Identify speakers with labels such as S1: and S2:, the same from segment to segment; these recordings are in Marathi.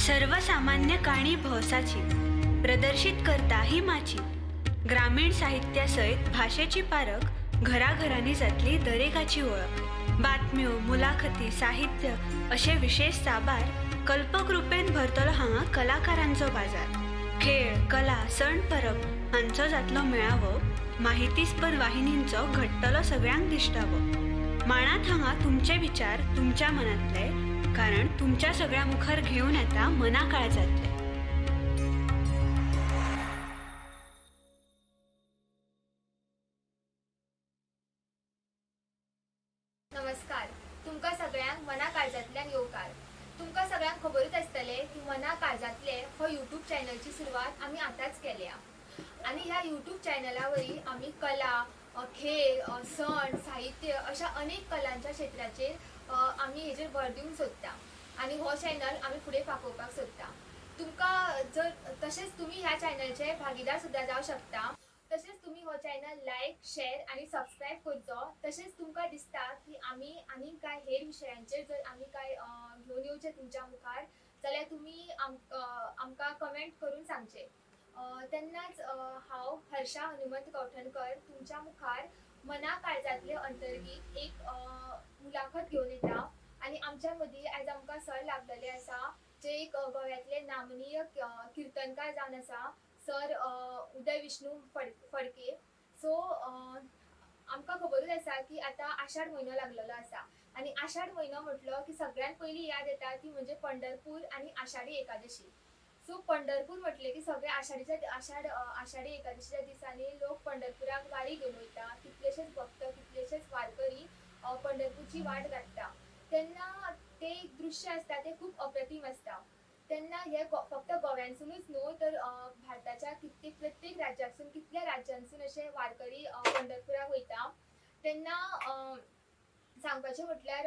S1: सर्वसामान्य काणी भौसाची प्रदर्शित करता ही माची ग्रामीण साहित्यासहित भाषेची पारख घराघरांनी जातली दरेकाची ओळख बातम्यो मुलाखती साहित्य असे विशेष साबार कल्पक रूपेन भरतलो हांगा कलाकारांचो बाजार खेळ कला सण परब हांचो जातलो मेळावो माहितीस्पद वाहिनींचो घडटलो सगळ्यांक दिसतावो माणात हांगा तुमचे विचार तुमच्या मनातले कारण तुमच्या सगळ्या मुखार घेऊन येता मना काळजातले.
S2: नमस्कार. तुमका सगळ्यांक मना काळजातल्यान येवकार. तुमका सगळ्यांक खबरूच आसतले की मना काळजातले हो यूट्यूब चॅनलची सुरवात आम्ही आताच केल्या आणि ह्या यूट्यूब चॅनलावरी आम्ही कला खेळ सण साहित्य अशा अनेक कलांच्या क्षेत्राचेर आम्ही हेजेर भर दिवंक सोदता आणि हो चॅनल आम्ही फुडें पाकोवपाक सोदता. तुमका जर तशेंच तुम्ही ह्या चॅनलचे भागीदार सुद्धा जावं शकता. तसेच तुम्ही हो चॅनल लाईक शेअर आणि सबस्क्राईब करचो. तसेच तुमका दिसता की आम्ही आणि काय हेर विशयांचेर जर आम्ही काय घेऊन येवचे तुमच्या मुखार जाल्यार तुम्ही आमकां कमेंट करून सांगचे. तेन्नाच हांव हर्षा हनुमंत गौठणकर तुमच्या मुखार मना काळजातले अंतर्गीत एक मुलाखत घेऊन येता आणि आमच्या मदीं आयज आमकां सर लाभलेले आसा जे एक गोव्यातले नामनीय कीर्तनकार जावन आसा सर उदय विष्णू फडके. सो आमकां खबरूच आसा की आतां आषाढ म्हयनो लागलेलो आसा आणि आषाढ म्हयनो म्हटलो की सगळ्यात पयली याद येता ती म्हणजे पंढरपूर आणि आषाढी एकादशी. सो पंढरपूर म्हटले की सगळे आषाढी एकादशीच्या दिसांनी लोक पंढरपुराक वारी घेवन वयता. कितलेशेच भक्त कितलेशेच वारकरी पंढरपूरची वाट काडटा. तेन्ना ते एक दृश्य आसता ते खूप अप्रतिम आसता. तेन्ना हे फक्त गोव्यांसूनच न्हू तर भारताच्या प्रत्येक राज्यासून कितल्या राज्यांसून असे वारकरी पंढरपुराक वयता. तेन्ना सांगपाचें म्हटल्यार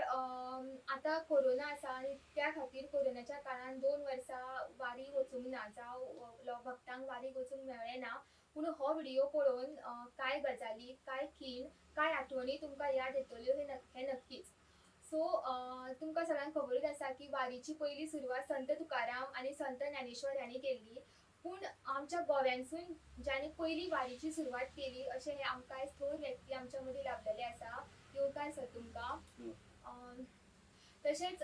S2: आतां कोरोना आसा आनी त्या खातीर कोरोनाच्या काळान 2 वर्सां वारी वचूंक ना जावं भक्तांक वारीक वचूंक मेळ्ळें ना. पूण हो व्हिडिओ पळोवन कांय गजाली कांय खीण कांय आठवणी तुमकां याद येतल्यो हे नक्कीच. सो तुमकां सगळ्यांक खबरूच आसा की वारीची पयली सुरवात संत तुकाराम आनी संत ज्ञानेश्वर यांनी केल्ली. पूण आमच्या गोव्यांसून ज्यांनी पयली वारीची सुरवात केली अशें हे आमकां आयज थोर व्यक्ती आमच्या मदीं लाभलेले आसा. येवकार सर तुमकां. तशेंच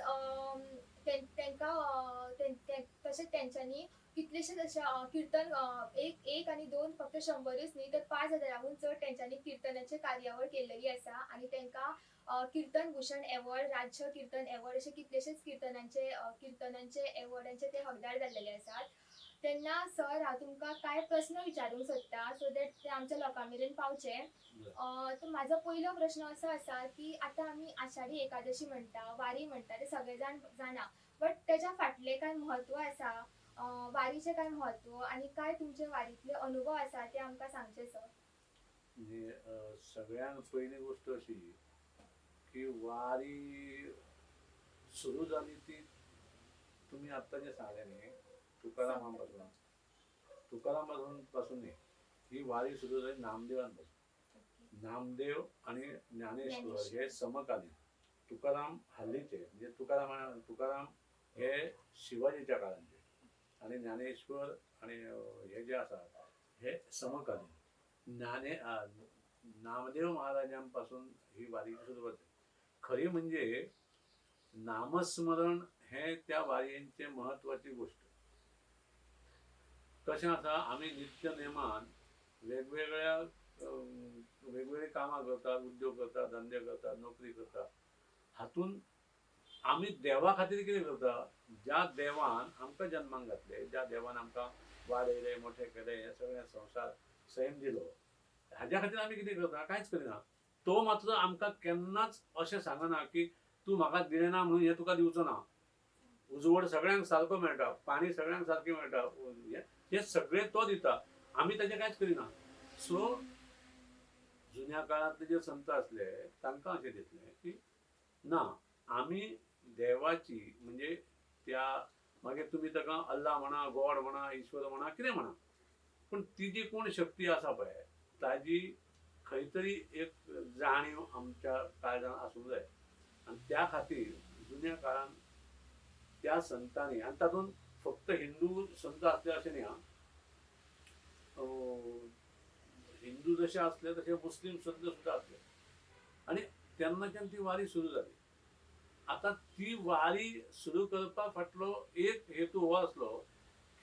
S2: तशेंच तेंच्यांनी कितलेशेच अशे कीर्तन एक आनी दोन फक्त 100च न्ही तर 5000 चड तेंच्यांनी कीर्तनाचे कार्यावळ केल्लेली आसा आणि तेंकां कीर्तन भूषण एवॉर्ड राज्य कीर्तन एवॉर्ड अशे कितलेशेच कीर्तनांचे एवॉर्डांचे ते हकदार जाल्लेले आसात. तेन्ना सर हांव तुमकां कांय प्रस्न विचारूंक सोदता सो दॅट ते आमच्या लोकां मेरेन पावचे. तर म्हाजो पयलो प्रश्न असो आसा की आतां आमी आषाढी एकादशी म्हणटा वारी म्हणटा ते सगळे जाण जाणा बट तेच्या फाटलें कांय म्हत्व आसा वारीचें कांय म्हत्व आनी काय तुमचे वारींतले अनुभव आसा ते आमकां सांगचे सर.
S3: म्हणजे सगळ्यांत पयली गोष्ट अशी की वारी सुरू जाली ती तुम्ही आत्ता जे सांगले न्ही तुकारामापासून न्ही ही वारी सुरू झाली नामदेवांपासून. नामदेव आणि ज्ञानेश्वर हे समकालीन. तुकाराम हल्लीचे म्हणजे तुकाराम हे शिवाजीच्या काळांचे आणि ज्ञानेश्वर आणि हे जे आसात हे समकालीन. नामदेव महाराजांपासून ही वारी सुरुवात झाली. खरी म्हणजे नामस्मरण हे त्या वारींचे महत्वाची गोष्ट. कशें आसा आमी नित्य नेमान वेगवेगळे कामां करतात उद्योग करतात धंदे करतात नोकरी करतात. हातून आमी देवा खातीर कितें करता ज्या देवान आमकां जन्माक घातले ज्या देवान आमकां वाडयले मोठे केले हे सगळे संवसार सैम दिलो हाज्या खातीर आमी कितें करता कांयच करिना. तो मात्र आमकां केन्नाच अशें सांगना की तूं म्हाका दिलें ना म्हणून हें तुका दिवचो ना. उजवड सगळ्यांक सारको मेळटा पाणी सगळ्यांक सारकें मेळटा हे सगळे तो दिता आमी ताचें कांयच करिना. सो जुन्या काळांतले जे संत असले तांकां अशें दिसलें की ना आमी देवाची म्हणजे त्या मागीर तुमी ताका अल्ला म्हणा गॉड म्हणा ईश्वर म्हणा कितें म्हणा पण ती जी कोण शक्ती आसा पळय ताजी खंय तरी एक जाणीव आमच्या काळजांत आसूंक जाय. आनी त्या खातीर जुन्या काळान त्या संतांनी आनी तातूंत फक्त हिंदू संत असले असे नाही हा. हिंदू जसे असले तसे मुस्लिम संत सुद्धा असले आणि त्यांना ती वारी सुरू झाली. आता ती वारी सुरू करपा फाटलो एक हेतू हो असलो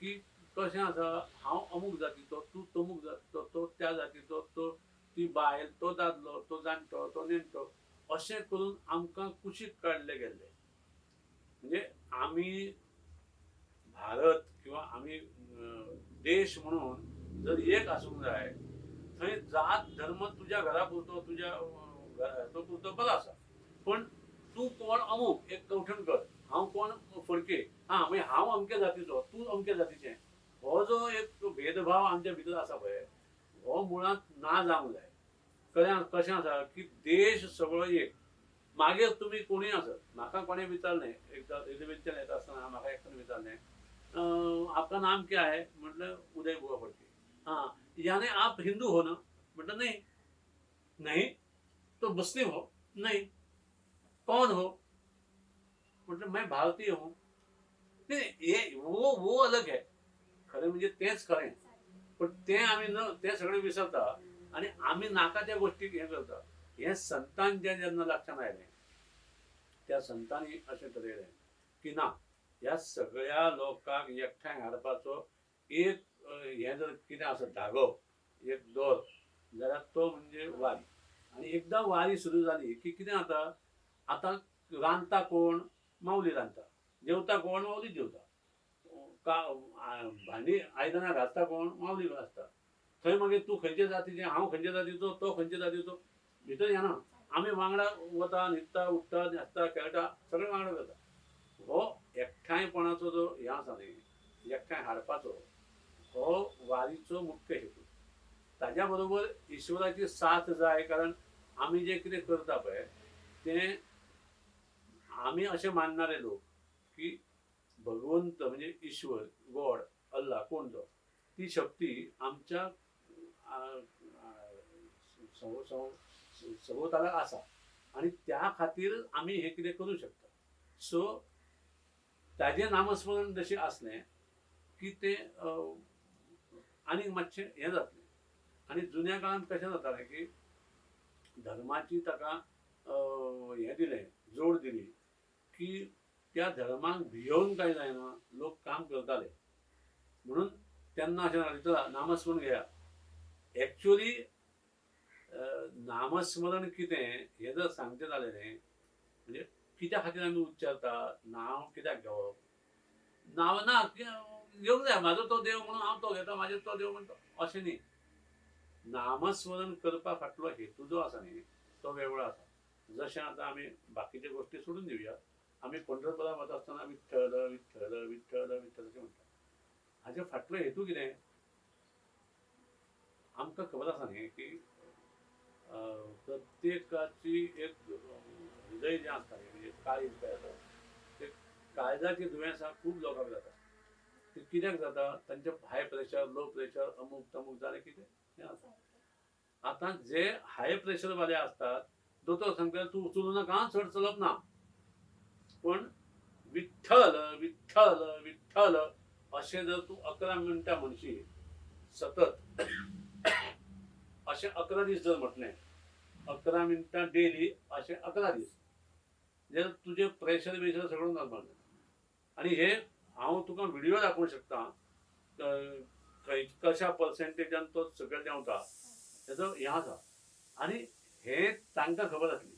S3: की कशें आसा, हांव अमूक जातीचो, तूं तमूक जातीचो, तो त्या जातीचो, तो ती बायल, तो दादलो, तो जाणटो, तो नेणटो, अशें करून आमकां कुशीक काडले गेल्ले. म्हणजे आमी भारत किंवा आमी देश म्हणून जर एक आसूंक जाय, थंय जात धर्म तुज्या घरा पुरतो, तुज्या तो पुरतो बरो आसा, पण तूं कोण अमूक एक कवठणकर, हांव कोण फडके, मागीर हांव अमके जातीचो, तूं अमके जातीचें, हो जो एक भेदभाव आमच्या भितर आसा पळय, हो मुळांत ना जावंक जाय. कळ्ळें कशें आसा की देश सगळो एक. मागीर तुमी कोणूय आसत, म्हाका कोणें विचारलें एकदां रेल्वेच्यान येता आसतना म्हाका एकट्यान विचारलें, आपका नाम क्या है, म्हटलं उदय बुआ फडके. हाँ, यानी आप हिंदू हो ना, म्हटलं नहीं. नहीं तो मुस्लिम हो, नहीं. कौन हो, मतलब मैं भारतीय हूँ. नहीं ये वो अलग है. खरं म्हणजे तेच खरें, पण ते आम्ही न ते सगळे विसरता आणि आम्ही नाका त्या गोष्टी हे करता. हे संतांच्या जेन्ना लक्षात आयलें, त्या संतांनी अशें ठरयलें की ना, ह्या सगळ्या लोकांक एकठांय हाडपाचो एक हे जर कितें आसत धागो, एक दोर, जाल्यार तो म्हणजे वारी. आणि एकदा वारी सुरू जाली की कितें जाता, आतां रांदता कोण, माऊली रांदता, जेवता कोण, माऊली जेवता, भांडी आयदनां घासता कोण, माऊली घासता. थंय मागीर तूं खंयचे जातीचें, हांव खंयचे जातीचो, तो खंयचे जातीचो, भितर येना. आमी वांगडा वता, न्हिदता, उठता, न्हेसता, खेळटा, सगळें वांगडा करता. हो एकठांयपणाचो जो हे आसा न्ही, एकठांय हाडपाचो, हो वारीचो मुख्य हेतू. ताज्या बरोबर ईश्वराची साथ जाय, कारण आमी जे कितें करता पळय तें आमी अशें मानणारे लोक की भगवंत म्हणजे ईश्वर, गॉड, अल्ला, कोण तो, ती शक्ती आमच्या सभोवताला आसा आणि त्या खातीर आमी हे कितें करूं शकता. सो ताजें नामस्मरण जशें आसलें की तें आनीक मातशें हें जातलें. आनी जुन्या काळांत कशें जातालें की धर्माची ताका हें दिलें, जोड दिली की त्या धर्माक भियोवन काय जायना, लोक काम करताले. म्हणून तेन्ना अशें जालें, चला नामस्मरण घेया. एक्चुअली नामस्मरण कितें हें जर सांगचें जालें न्ही, म्हणजे कित्या खातीर आमी उच्चारता, नांव कित्याक घेवप, नांव ना घेवंक जाय, म्हाजो तो देव म्हणून हांव तो घेता, म्हाजो तो देव म्हणटा, अशें न्ही. नामस्मरण करपा फाटलो हेतू जो आसा न्ही, तो वेगळो आसा. जशें आतां आमी बाकीच्यो गोश्टी सोडून दिवया, आमी पंढरपुराक वता आसतना विठ्ठल विठ्ठल विठ्ठल विठ्ठल अशें म्हणटा. हाजे फाटलो हेतू कितें, आमकां खबर आसा न्ही की प्रत्येकाची एक हृदय जें आसता म्हणजे काळीज पळय आसा, ते काळजाची दुयेंसां खूब लोकांक जाता. ते कित्याक जाता, तांचें हाय प्रेशर, लो प्रेशर, अमूक तमूक जालें कितें हें आसा. आतां जे हाय प्रेशर वाले आसतात, दोतोर सांगता तूं उचलूं नाका, चड चलप ना, पण विठ्ठल विठ्ठल विठ्ठल अशें जर तूं 11 मिनटां म्हणशी सतत, अशें 11 दीस जर म्हटलें, 11 मिनटां डेली अशें 11 दीस, जाल्यार तुजें प्रेशर बिशर सगळें नॉर्मल. आनी हे हांव तुका व्हिडियो दाखोवंक शकता, कशा पर्सेंटेजान तो सकयल देंवता, हेजो हें आसा. आनी हें तांकां खबर आसली.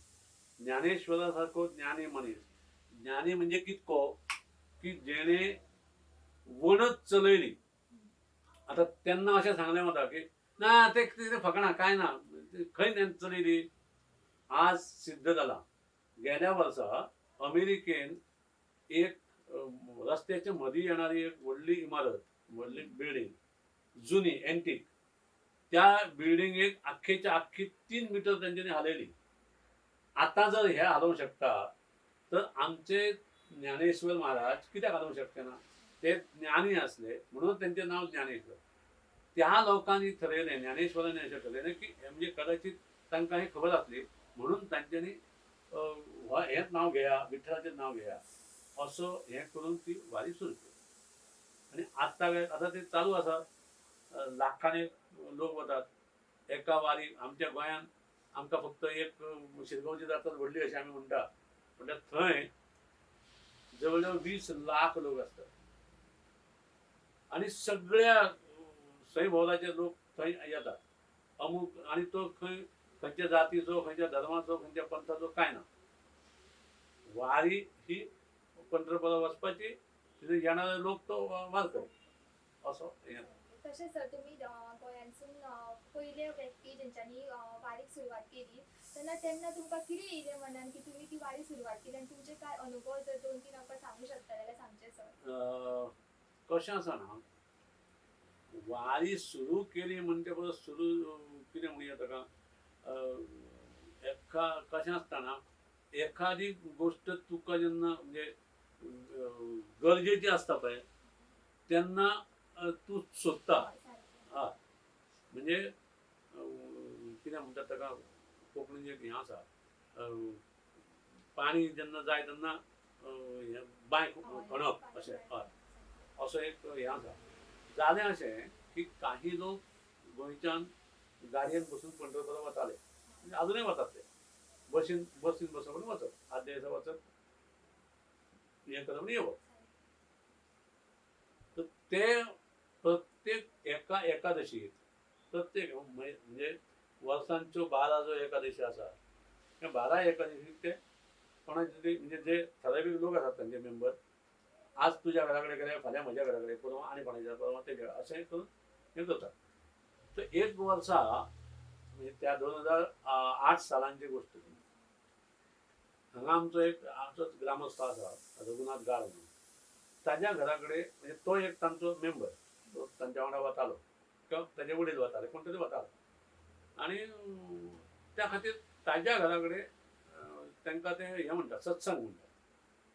S3: ज्ञानेश्वरा सारको ज्ञानी मनीस, ज्ञानी म्हणजे कितको की जेणे वणत चलयली. आतां तेन्ना अशें सांगलें वता की ना तें कितें फकाणां काय ना, खंय तें चलयली. आज सिद्ध जाला. गेल्या वर्सा अमेरिकेन एक रस्त्याच्या मदीं येणारी एक व्हडली इमारत, व्हडली बिल्डींग, जुनी एंटीक, त्या बिल्डिंगेक आख्खेच्या आख्खी 3 मिटर तेंच्यांनी हालयली. आतां जर हे हालोवंक शकता तर आमचे ज्ञानेश्वर महाराज कित्याक हालोवंक शकचे ना. ते ज्ञानी आसले म्हणून तेंचें नांव ज्ञानेश्वर. त्या लोकांनी ठरयलें, ज्ञानेश्वरांनी अशें ठरयलें की म्हणजे कदाचित तांकां हें खबर आसली म्हणून तांच्यांनी हेंच नांव घेया, विठ्ठलाचें नांव घेया, असो हें करून ती वारी सुरू केली. आणि आता ते चालू आसा लाखांनी लोक वतात एका वारी. आमच्या गोंयांत आमकां फक्त एक शिरगांवची जात्रा व्हडली अशी आमी म्हणटा, म्हणल्यार थंय जवळ जवळ 20 लाख लोक असतात आणि सगळ्या सई भोवताचे लोक थंय येतात. अमूक आणि तो खंयच्या जातीचो, खंयच्या धर्माचो, खंयच्या पंथाचो काय ना. वारी ही पंढरपुराक वचपाची, तिथे येणारे लोक तो वारकरी असो हें.
S2: तशेंच सर तुमी गोंयांसून पयले व्यक्ती जेंच्यांनी वारीक सुरवात केली तेन्ना तुमकां कितें येयलें मनान की तुमी ती वारी सुरवात केली आनी तुमचे काय अनुभव जर 2-3 आमकां सांगूं शकता जाल्यार सांगचे सर.
S3: कशें आसा ना, वारी सुरू केली म्हणजे परत सुरू कितें म्हणया ताका, कशें आसता ना, एखादी गोष्ट तुका जेन्ना म्हणजे गरजेची आसता पळय तेन्ना तूं सोदता. हय म्हणजे कितें म्हणटात ताका कोंकणीन एक हें आसा, पाणी जेन्ना जाय तेन्ना बांय खणप अशें. हय असो एक हें आसा. जालें अशें की काही लोक गोंयच्यान गाडयेन बसून पंढरपुरा वताले, म्हणजे अजुनूय वतात ते. बसीन बसप आनी वचप, आदल्या दिसा वचप, हें करप आनी येवप. तर ते प्रत्येक एका एकादशीक प्रत्येक म्हणजे वर्सांच्यो 12 ज्यो एकादशी आसा त्या 12 एकादशीक ते कोणाचे तरी म्हणजे जे ठरावीक लोक आसात तांचे मेंबर, आज तुज्या घरा कडेन गेले, फाल्यां म्हज्या घरा कडेन, परवा आनी कोणाच्या, परवा तेच्या, अशें करून हें करतात. तर एक वर्सा म्हणजे त्या 2008 सालांची गोश्ट ती. हांगा आमचोच ग्रामस्थ आसा रघुनाथ गाड म्हणून, ताज्या घरा कडेन म्हणजे तो एक तांचो मेंबर, तो तांच्या वांगडा वतालो किंवा ताजे वडील वताले, कोण तरी वतालो. आनी त्या खातीर ताज्या घरा कडेन तांकां ते हें म्हणटा, सत्संग म्हणटा.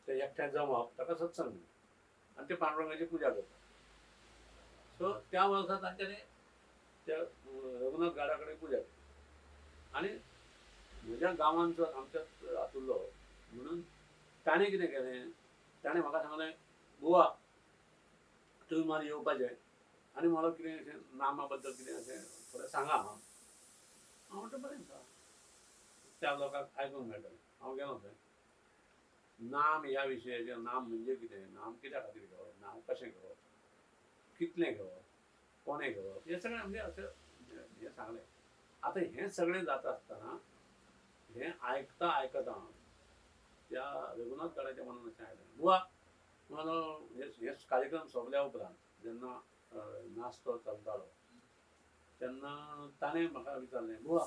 S3: ते एकठांय जमप ताका सत्संग म्हणटा आनी ते पांडुरंगाची पुजा करतात. सो त्या वर्सा तांच्यांनी त्या रघुनाथ गाडा कडेन पुजा केली आनी म्हज्या गांवांचो आमच्याच हातुरलो म्हणून ताणें कितें केलें, ताणें म्हाका सांगलें, बुवा तुमी मात येवपाचें आनी म्हाका कितें अशें नामा बद्दल कितें अशें थोडें सांगा. हांव म्हणटा बरें आसा, त्या लोकांक आयकूंक मेळटलें. हांव गेलो थंय. नाम ह्या विशयाचेर, नाम म्हणजे कितें, नाम कित्या खातीर घेवप, नाम कशें घेवप, कितलें घेवप, कोणें घेवप, हें सगळें म्हणजे अशें हें सांगलें. आतां हें सगळें जाता आसतना हें आयकता त्या रघुनाथ गाडाच्या मनान अशें आयलें, बुवा म्हाजो हे कार्यक्रम सोंपल्या उपरांत जेन्ना नाचतो चलतालो तेन्ना ताणें म्हाका विचारलें, बुवा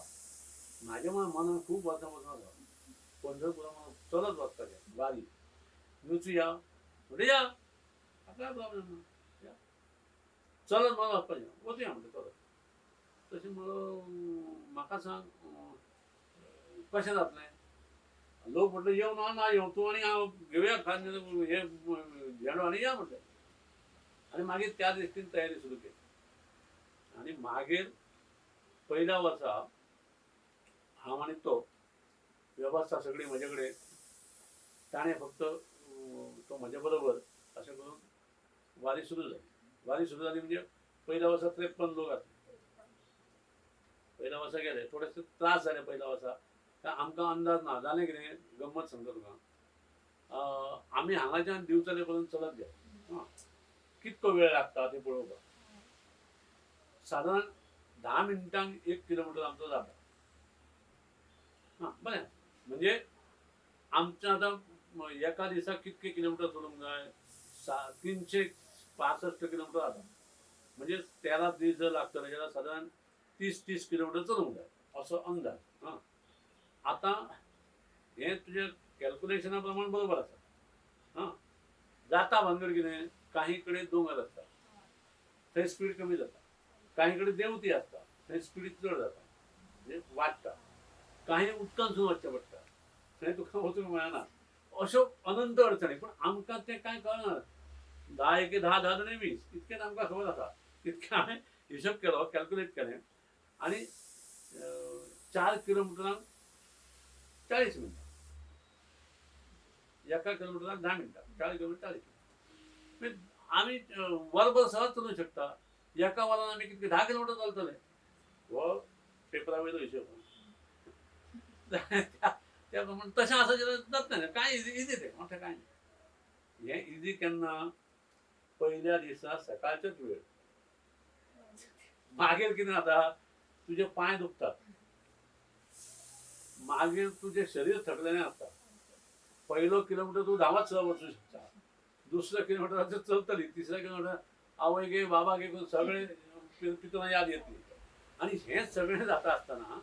S3: म्हाज्या मनान खूब वर्सां पासून आसा पंढरपुरा चलत वचपाचें वारी, तुमी या. म्हणजे या, काय प्रॉब्लेम ना, या. चलत मला वचपाचें, वचुया म्हणटा चलत. तशें म्हणून म्हाका सांग कशें जातलें. लोक म्हटलें येव ना येव तूं आनी हांव घेवया हे झेंडो आनी या म्हटलें. आनी मागीर त्या दृश्टीन तयारी सुरू केली. आनी मागीर पयल्या वर्सा हांव आनी तो वेवस्था सगळी म्हजे कडेन, ताणें फक्त तो म्हजे बरोबर अशें करून वारी सुरू जाली. वारी सुरू जाली म्हणजे पयल्या वर्सा 53 लोक आसले. पयल्या वर्सा गेले, थोडेशे त्रास जाले पयल्या वर्सा. आमकां अंदाज ना. जालें कितें, गंमत सांगता तुका, आमी हांगाच्यान दिवचले पर्यंत चलत गेले. कितको वेळ लागता तें पळोवपाक. सादारण 10 मिनटांक 1 किलोमिटर आमचो जाता. बरें, म्हणजे आमचें आतां एका दिसाक कितके किलोमिटर चलूंक जाय, 365 किलोमिटर जाता. म्हणजे 13 दीस जर लागतले जाल्यार सादारण 30 किलोमिटर चलूंक जाय असो अंदाज. आतां हें तुजें कॅल्क्युलेशना प्रमाण बरोबर आसा. जाता भानगड कितें, काही कडेन दोंगर आसता थंय स्पीड कमी जाता, काही कडेन देंवती आसता थंय स्पीड चड जाता, म्हणजे वाडटा. काही उदकांतसून वचचें पडटा, थंय तुका वचूंक मेळना. अश्यो अनंत अडचणी. पूण आमकां तें कांय कळना. 10 एके 10, 10 दुणे 20 इतकेंच आमकां खबर आसा. इतकें हांवें हिशोब केलो, कॅल्क्युलेट केलें आनी 4 किलोमिटरांक 40 मिनटां, एका किलोमिटराक 10 मिनटां, 40 किलोमिटर 40 मिनटां. आम्ही वरभर सहज चलू शकता. एका वरान आम्ही कितके 10 किलोमीटर चलतले व पेपरा वयलो हिशोब त्या प्रमाणे तशें आसा जाल्यार जातलें ना. काय इजी तें मोठें काय नाही. हें इजी केन्ना पयल्या दिसा सकाळचोच वेळ. मागीर कितें जाता तुजे पांय दुखतात, मागीर तुजें शरीर थकलेलें आसता. पयलो किलोमिटर तूं धांवत सुद्दां वचूं शकता, दुसऱ्या किलोमिटराचेर चलतली, तिसऱ्या किलोमिटर आवय गे बाबा गे करून सगळें पितून याद येतली. आनी हें सगळें जाता आसतना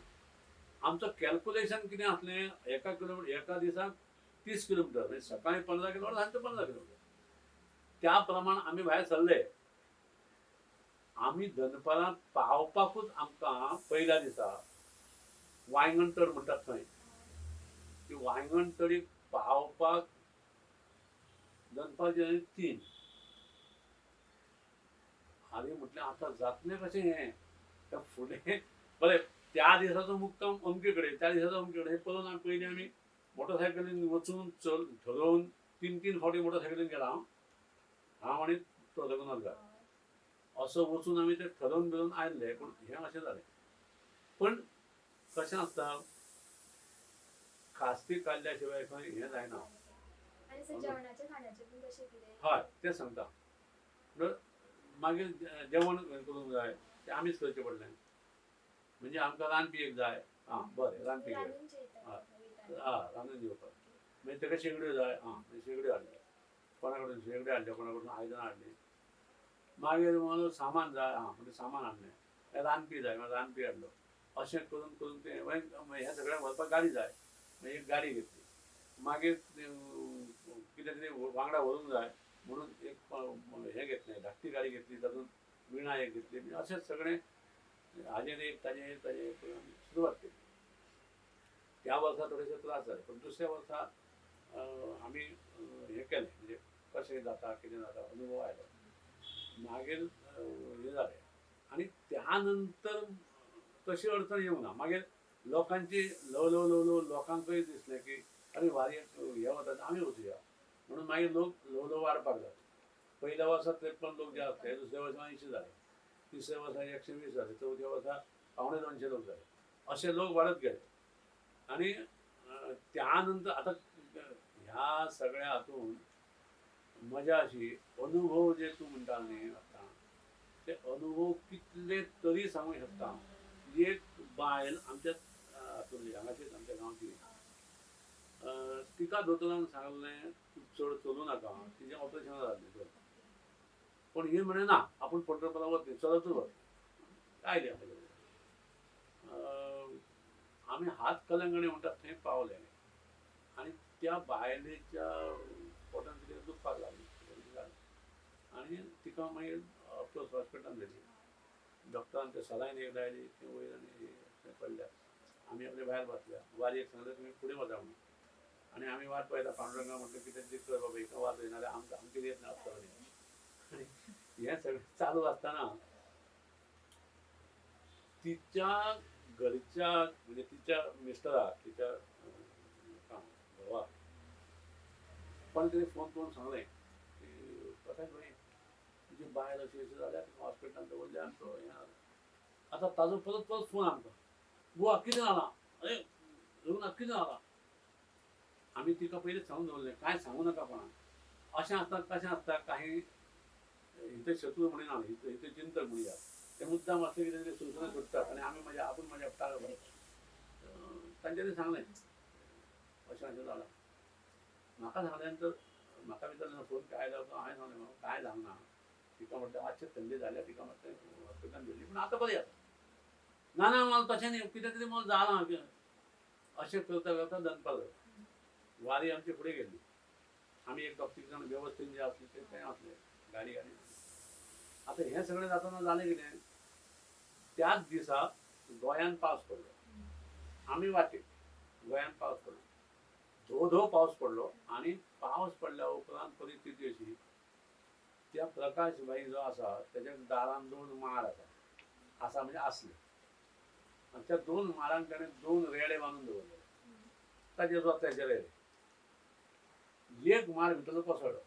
S3: आमचो कॅल्क्युलेशन कितें आसलें, एका दिसाक 30 किलोमिटर म्हणजे सकाळी 15 किलोमिटर सांजचे 15 किलोमिटर. त्या प्रमाण आमी भायर सरले. आमी दनपारां पावपाकूच आमकां पयल्या दिसा वांयगण म्हणटात थंय, ती वांयगण तडीक पावपाक दनपारचे 3. हालीं म्हटलें आतां जातलें कशें हें. त्या फुडें बरें त्या दिसाचो मुक्काम अमके कडेन, त्या दिसाचो अमके कडेन. हें पळोवन आमी पयलीं आमी मोटरसायकलीन वचून ठरोवन 3 फावटी मोटरसायकलीन गेला हांव आनी तो रघुनाथ गाड. असो वचून आमी तें ठरोवन बिरोवन आयल्ले. पूण हें अशें जालें. पण कशें आसता खास्ती काडल्या शिवाय खंय हें जायना.
S2: आणि सर जेवणाचे खाण्याचे पण कशें कितें?
S3: हय तें सांगता. मागीर जेवण करूंक जाय तें आमीच करचें पडलें. म्हणजे आमकां रांदपी एक जाय. आं बरें रांदपी घे.
S2: रांदून जेवतात
S3: रांदून दिवपाक. मागीर ताका शेगड्यो जाय. शेगड्यो हाडल्यो. कोणा कडून शेगड्यो हाडल्यो, कोणा कडून आयदनां हाडलीं. मागीर म्हणून सामान जाय. म्हणजे सामान हाडलें. रांदपी जाय, मागीर रांदपी हाडलो. अशें करून करून तें हें सगळ्यांक व्हरपाक गाडी जाय. मागीर एक गाडी घेतली. मागीर कितें तरी वांगडा व्हरूंक जाय म्हणून एक हें घेतलें, धाकटी गाडी घेतली. तातूंत विणा एक घेतली. अशें सगळें हाजेर एक ताजेर एक करून आमी सुरवात केली. त्या वर्सा थोडेशे त्रास जाले. पण दुसऱ्या वर्सा आमी हें केलें, म्हणजे कशें जाता कितें जाता अनुभव आयलो. मागीर हें जालें. आनी त्या नंतर तशी अडचण येवंक ना. मागीर लोकांची ल्हव ल्हव ल्हव ल्हव लोकांकय दिसलें की अरे वारयेक हे वतात आमी वचुया म्हणून मागीर लोक ल्हव ल्हव वाडपाक लागले. पयल्या वर्सा 53 लोक जे आसले, दुसऱ्या वर्सा 80 जाले, तिसऱ्या वर्सा 120 जाले, चवथ्या वर्सा 250 लोक जाले. अशे लोक वाडत गेले. आनी त्या नंतर आतां ह्या सगळ्या हातून मजा अशी अनुभव जे तूं म्हणटा न्ही आतां, ते अनुभव कितले तरी सांगूंक शकता. एक बायल आमच्या हातूंतली हांगाचीच आमच्या गांवची, तिका दोतोरान सांगलें तूं चड चलूं नाका, तिचें ऑपरेशन जालें. पण ही म्हणे ना आपूण पंढरपुरा वतली, चलतूच वतली. काय रे आमी हात कलंगणे म्हणटात थंय पावले. आनी त्या बायलेच्या पोटान कितें दुखपाक लागलें आनी तिका मागीर ऑफकोर्स हॉस्पिटलांत व्हेली. डॉक्टरान ते सलायन एक लायली, ते वयर आनी थंय पडल्या. आमी आपले भायर बसल्या. वारयेक सांगलें तुमी फुडें वचा म्हणून. आनी आमी वाट पळयता. पांडुरंगा म्हटलें कितें तरी कर बाबा, हिका वाज येना जाल्यार आमकां कितें येत ना आसतलें. हें सगळें चालू आसतना तिच्या घरच्या म्हणजे तिच्या मिस्टराक, तिच्या घोवाक कोण तरी फोन करून सांगलें की कशें तुवें तुजी बायल अशी अशी जाल्या, तिका हॉस्पिटलांत दवरल्या आनी तो हें जालें. आतां ताजो परत परत फोन आमकां, बुवा कितें जालां, अरे रघुनाथ कितें जालां. आमी तिका पयलींच सांगून दवरलें कांय सांगूं नाका कोणाक. अशें आसता कशें आसता काही हिते शत्रू म्हणिना, हिते चिंतक म्हणया. ते मुद्दाम असले कितें तरी सुचना सुटतात आनी आमी म्हाज्या आपूण म्हाज्या टाळो. तांच्यांनी सांगलें अशें अशें जालां. म्हाका सांगले नंतर म्हाका विचारलें फोन काय आयलो तो. हांवें सांगलें म्हाका कांय जावंक ना. तिका म्हटलें मातशें थंडी जाल्या, तिका मातशें हॉस्पिटलांत व्हेली पूण आतां बरी आसा. ना ना मला तशें न्ही, कितें तरी मला जालां. अशें करता करता दनपार जालो. वारी आमची फुडें गेली. आमी एक 2-3 जाण वेवस्थीत जे आसले ते थंय आसले गाडी. आनी आतां हें सगळें जातना जालें कितें, त्याच दिसा गोंयान पावस पडलो. आमी वाटेक गोंयान पावस पडलो, धो धो पावस पडलो. आनी पावस पडल्या उपरांत परिस्थिती अशी, त्या प्रकाश भाई जो आसा तेच्या दारान 2 माड आसा म्हणजे आसले. आनी त्या 2 माडांक ताणें 2 रेडे बांदून दवरले. ताजेर रस्त्याचेर येयले. एक माड भितर कोसळ्ळो.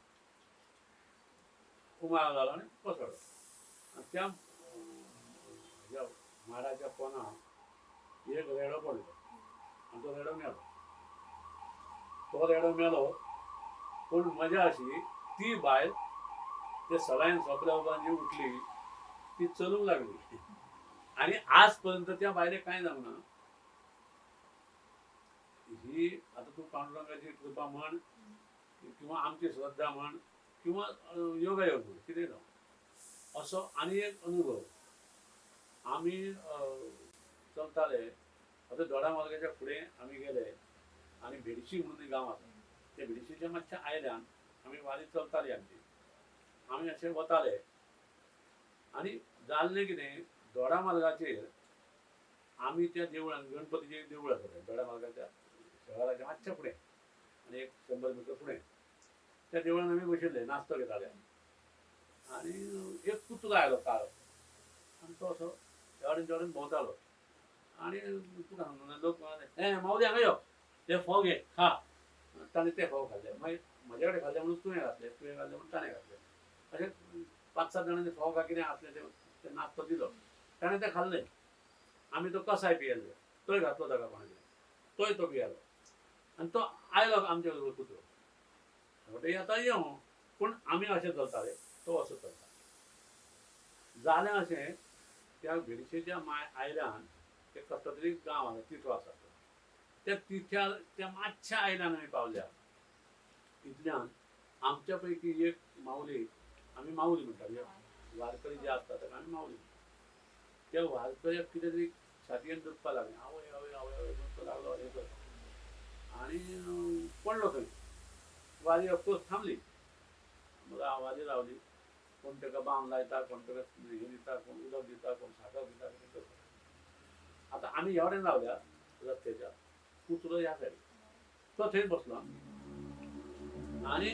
S3: उमाळा झालो आणि कोसळलो. आणि त्या ह्या माडाच्या पोना एक रेडो पडलो आणि तो रेडो मेलो. तो रेडो मेलो. पण मजा अशी ती बायल ते सलाईन सोपल्या उपरांत जी उठली ती चलूंक लागली. आणि आजपर्यंत त्या बायलेक काय जावना. ही आता तू पांडुरंगाची कृपा म्हण किंवा आमची श्रद्धा म्हण किंवा योगायोग म्हण कितें जावं असो. आनी एक अनुभव आमी चलताले. आता दोडा मार्गाच्या फुडें आमी गेले आनी भेडशी म्हणून एक गांव आसा. त्या भेडशीच्या मातशें आयल्यान आमी वारी चलताली आमची. आमी अशे वताले आनी जाल्लें कितें दोडा मार्गाचेर आमी त्या देवळान गणपतीचें एक देवूळ आसा दोडा मार्गाच्या शहराच्या मातशे फुडें आनी एक 100 मिटर फुडें त्या देवळान आमी बशिल्ले नाश्तो घेताले. आनी एक कुत्रो आयलो काळो आनी तो असो एवडेन तेवडेन भोंवतालो. आनी तुका सांगू लोक म्हणाले माऊली हांगा यो ते फोव घे खा. ताणें ते फोव खाल्ले. मागीर म्हजे कडेन खाल्ले म्हणून तुवें घातले म्हणून ताणें घातले. अशें 5-7 जाणांनी फोव काय कितें आसलें ते नाश्तो दिलो. ताणें ते खाल्ले. आमी तो कसाय पियेल्ले. तोय घातलो ताका कोणाचे तोय तो पियेलो. आनी तो आयलो आमचे बरोबर कुत्रो. म्हणटा येता यो पूण आमी अशें चलताले तो असो चलता. जालें अशें त्या भेडशेच्या आयल्यान एक कसलो तरी गांव आसा तिठो आसा. त्या तिठ्या त्या मातशा आयल्यान आमी पावल्या. तितल्यान आमच्या पैकी एक माऊली आमी माऊली म्हणटाले वारकरी जे आसता ताका आमी माऊली म्हणटा. त्या वारकऱ्याक कितें तरी छातयेन दुखपाक लागलें. आवय आवय आवय आवय म्हणून तो लागलो हें करता. आनी पडलो थंय. वारी ऑफकोर्स थांबली. वारी रावली. कोण ताका बांव लायता कोण ताका हे दिता कोण उदक दिता कोण साखर दिता कितें करता. आतां आमी एवडेन रावल्या रस्त्याच्या. कुत्रो ह्या सायडीक. तो थंय बसलो आनी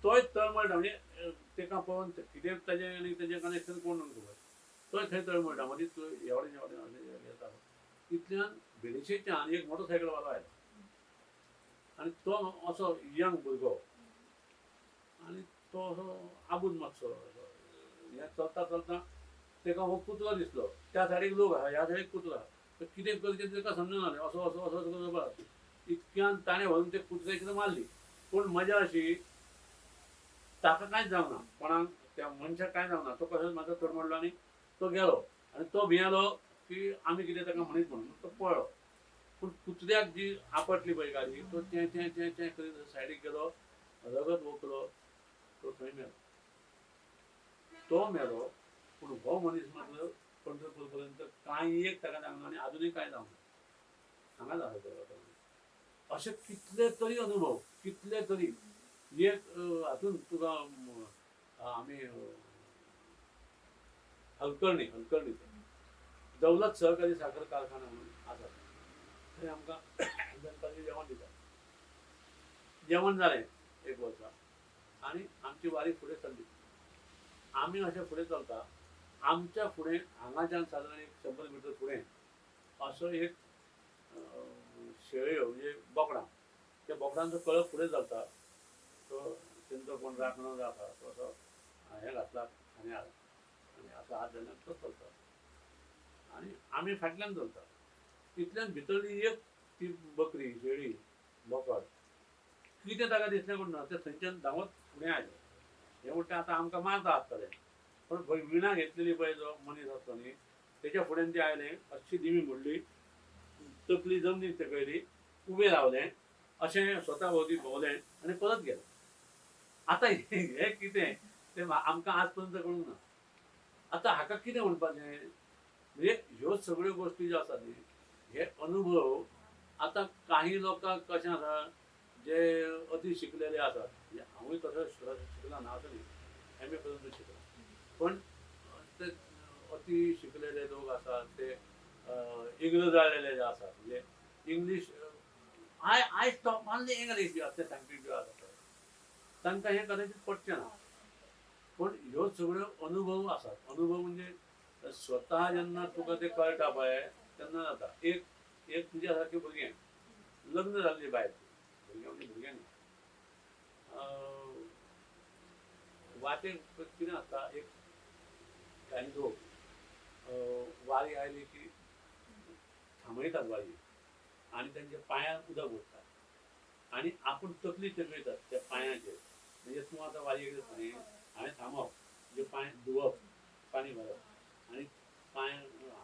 S3: तोय तळमळटा. म्हणजे ताका पळोवन कितें ताजें आनी ताजें कनेक्शन कोण खबर. तोय थंय तळमळटा. मदींच एवडेन एवडेन अशें येतालो. इतल्यान भेडशेच्यान एक मोटरसायकलवालो आयलो. आनी तो असो यंग भुरगो आनी तो असो आबूज मातसो हें चलता चलता ताका हो कुत्रो दिसलो. त्या सायडीक लोक आहा ह्या सायडीक कुत्रो आहा. कितें करचें ताका समजनासलें. असो असो असो असो करता. इतक्यान ताणें व्हरून ते कुत्र्याक कितें मारली. पूण मजा अशी ताका कांयच जावना. कोणाक त्या मनशाक कांय जावना. तो कसो म्हाजो तडमडलो आनी तो गेलो. आनी तो भियेलो की आमी कितें ताका म्हणीत म्हणून तो पळलो. पूण कुत्र्याक जी आपटली पळय गाडी तो चें चें चें चें करीत सायडीक गेलो. रगत ओंकलो. तो थंय मेलो. तो मेलो. पूण हो मनीस मात्र पंढरपूर पर्यंत कांय एक ताका जावना आनी आजुनूय कांय जावना. हांगाच आसा तो. अशे कितले तरी अनुभव कितले तरी. एक हातून तुका आमी हलकर्णी दौलत सहकारी साखर कारखाना म्हणून आसा. थंय आमकां गणपती जेवण दिता. जेवण जालें एक वर्सा आनी आमची वारी फुडें चल्ली. आमी अशें फुडें चलता. आमच्या फुडें हांगाच्यान सादारण एक 100 मिटर फुडें असो एक शेळयो म्हणजे बोकडां. त्या बोकडांचो कळप फुडें चलता. तो तेंचो कोण राखणो आसा तो असो हें घातला खांद्यार आनी असो हात धरल्यान तो चलता. आनी आमी फाटल्यान चलता. इतल्यान भितरली एक ती बकरी शेळी बोकड कितें ताका दिसलें कोण ना ते थंयच्यान धांवत फुडें आयलें. हें म्हणटा आतां आमकां मारता आसतलें. पण विणा घेतलेली पळय जो मनीस आसलो न्ही तेच्या फुड्यान ते आयलें. अशी दिमी मोडली. तकली जमनीर तेकयली. उबें रावलें. अशें स्वता भोंवती भोंवलें आनी परत गेलें. आतां हें कितें तें आमकां आज पर्यंत कळूंक ना. आतां हाका कितें म्हणपाचें म्हणजे ह्यो सगळ्यो गोश्टी ज्यो आसात न्ही हे अनुभव आतां काही लोकांक कशें आसा जे अति शिकलेले आसात. म्हणजे हांवूय तसो शिकला ना असो न्ही. MA पर्यंत शिकला. पण ते अति शिकलेले लोक आसात ते इंग्रज जाल्लेले जे आसात म्हणजे English I stop on the English ते सांगपी जे आसात तांकां हें कदाचित पडचें ना. पण ह्यो सगळ्यो अनुभव आसात. अनुभव म्हणजे स्वता जेन्ना तुका तें कळटा पळय तेन्ना जाता. एक तुज्या सारकें भुरगें लग्न जाल्ली बायल भुरगें म्हणजे भुरगें न्ही वाटेक कितें आसता एक काही लोक वारी आयली की थांबयतात वारी आणि त्यांच्या पायांत उदक ओततात आणि आपण तकली तेकयतात त्या पांयाचेर म्हणजे तूं आतां वारयेक येता न्ही हांवें थांबप म्हणजे पांय धुवप पाणी भरप आणि पांय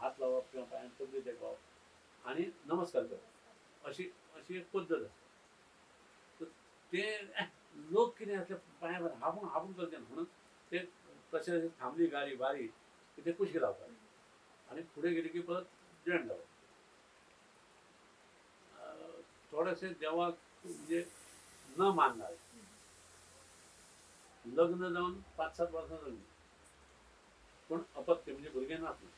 S3: हात लावप किंवा पांयान तकली तेकोवप आणि नमस्कार करप अशी अशी एक पद्दत आसा तर ते लोक कितें आसले पांया भायर हापून करचें ना म्हणून ते तशें थांबली गाडी वारी की ते कुशीक लावतात आणि फुडें गेली की परत जॉयन जावप थोडेसे देवाक म्हणजे न मानणार लग्न जावन 5-7 वर्सां जालीं पूण अपत्य म्हणजे भुरगें नासलें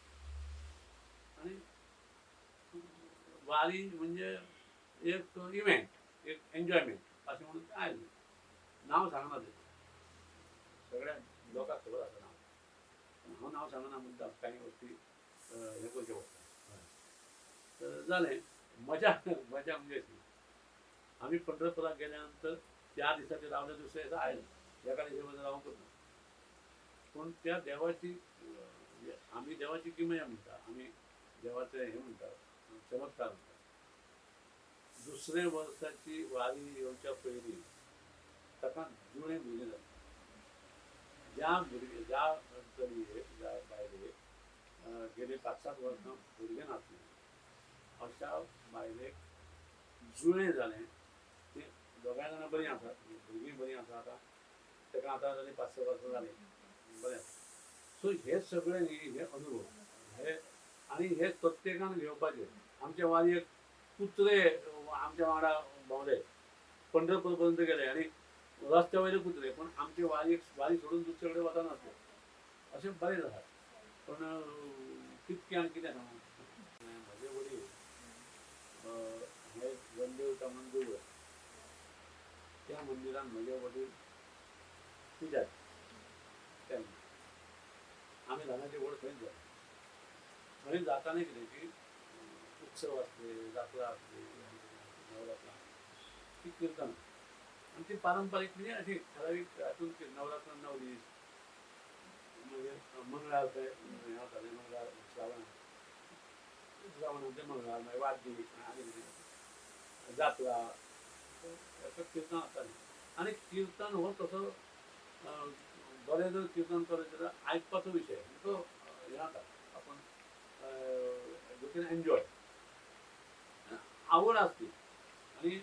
S3: आणि वारी म्हणजे एक इव्हेंट एक एन्जॉयमेंट अशें म्हणून ते आयलें नांव सांगना तेजें सगळ्या लोकांक खबर आसा नांव हांव नांव सांगना मुद्दाम कांय गोश्टी हे करचे पडटा तर जालें मजा मजा म्हणजे अशी आमी पंढरपुराक गेल्या नंतर त्या दिसाचे रावले दुसऱ्या दिसा आयले एका दिसा भितर रावंकूच ना पूण त्या देवाची आमी देवाची किमया म्हणटा आमी देवाचें हें म्हणटा चमत्कार म्हणटा दुसऱ्या वर्साची वारी येवच्या पयलीं ताका जुळें भुरगें जालें ज्या चलयेक ज्या बायलेक गेली 5-7 वर्सां भुरगें नासलें अशा बायलेक जुळें जालें ती दोगांय जाणां बरीं आसात भुरगीं बरीं आसा आतां ताका आतां जालीं 5-6 वर्सां जालीं बरें आसा सो हे सगळे न्ही हे अनुभव हे आनी हे प्रत्येकान घेवपाचे आमच्या वारयेक कुत्रे आमच्या वांगडा भोंवले पंढरपूर पर्यंत गेले आनी रस्त्या वयले कुत्रे पूण आमचे वारी सोडून दुसरे कडेन वता नासले अशें बरें जाता पूण कितकें आनी कितें सांगू म्हजे वडील हे गंदेवता मंदिर त्या मंदिरान म्हजे वडील पुजारी तेन्ना आमी ल्हानाचे व्हड थंयच जाले थंय जाताना कितें की उत्सव आसले जात्रा आसली नवरात्रां ती किर्तनां आनी ती पारंपारीक म्हणजे अशी ठरावीक हातून नवरात्रां 9 दीस मागीर मंगळार ते हें जातालें मंगळार श्रावणांचे मंगळार मागीर वाद्य आनी कितें जात्रा किर्तन आसतालें आनी किर्तन हो तसो बरें जर किर्तन करत जाल्यार आयकपाचो विशय तो हें जाता आपूण देखीन एन्जॉय आवड आसली आनी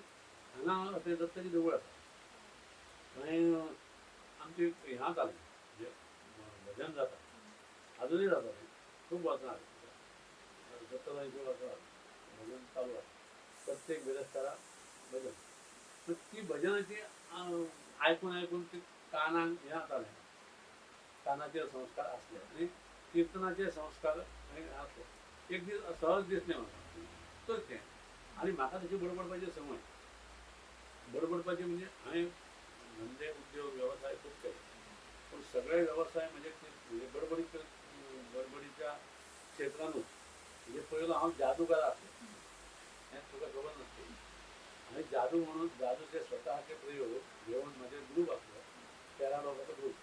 S3: हांगा तें दत्ताची देवूळ आसा थंय आमचे हें जातालें म्हणजे भजन जाता अजुनूय जाता तें खूब वर्सां जालीं 70-80 वर्सां भजन चालू आसा प्रत्येक बिरेस्तारा भजन सो ती भजनाची आयकून ती कानाक हें जातालें कानाचेर संस्कार आसले आनी किर्तनाचे संस्कार आसले एक दीस सहज दिसलें म्हाका करचें आनी म्हाका तशी बडबडपाची संवय बडबडपाची म्हणजे हांवें धंदे उद्योग वेवसाय खूब केले पूण सगळे वेवसाय म्हणजे बडबडीच्या क्षेत्रानूच म्हणजे पयलो हांव जादूगार आसलो हें तुका खबर नासली आनी जादू म्हणून जादूचे स्वताचे प्रयोग घेवन म्हाजे ग्रूप आसलो 13 लोकांचो ग्रूप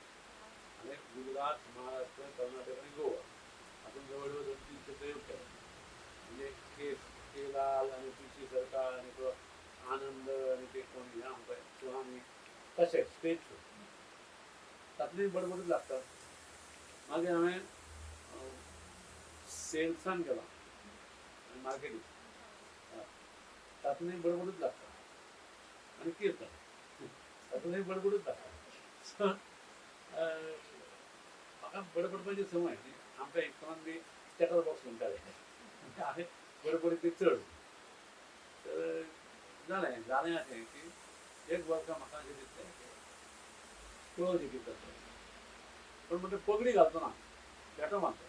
S3: आनी गुजरात महाराष्ट्र कर्नाटक आनी गोवा हातून जवळ जवळ 200-300 प्रयोग केले म्हणजे के लाल आनी पी सरकार आनी तो आनंद आनी ते कोण हें आमकां सुहानी तशें स्टेज शो तातूंतय बडबडूच लागता मागीर हांवें सेल्सान गेलो आनी मार्केटींग तातूंतय बडबडूच लागता आनी किर्तन तातूंतय बडबडूच लागता म्हाका बडबडपाची संवय आमकां इस्कॉलान बी चॅटर बॉक्स म्हणटाले हांवें बडबडी चड तर जालें अशें की एक वर्सा म्हाका अशें दिसलें कळो जिकीत करता पूण म्हणटा पगडी घालचो ना फेटो मारता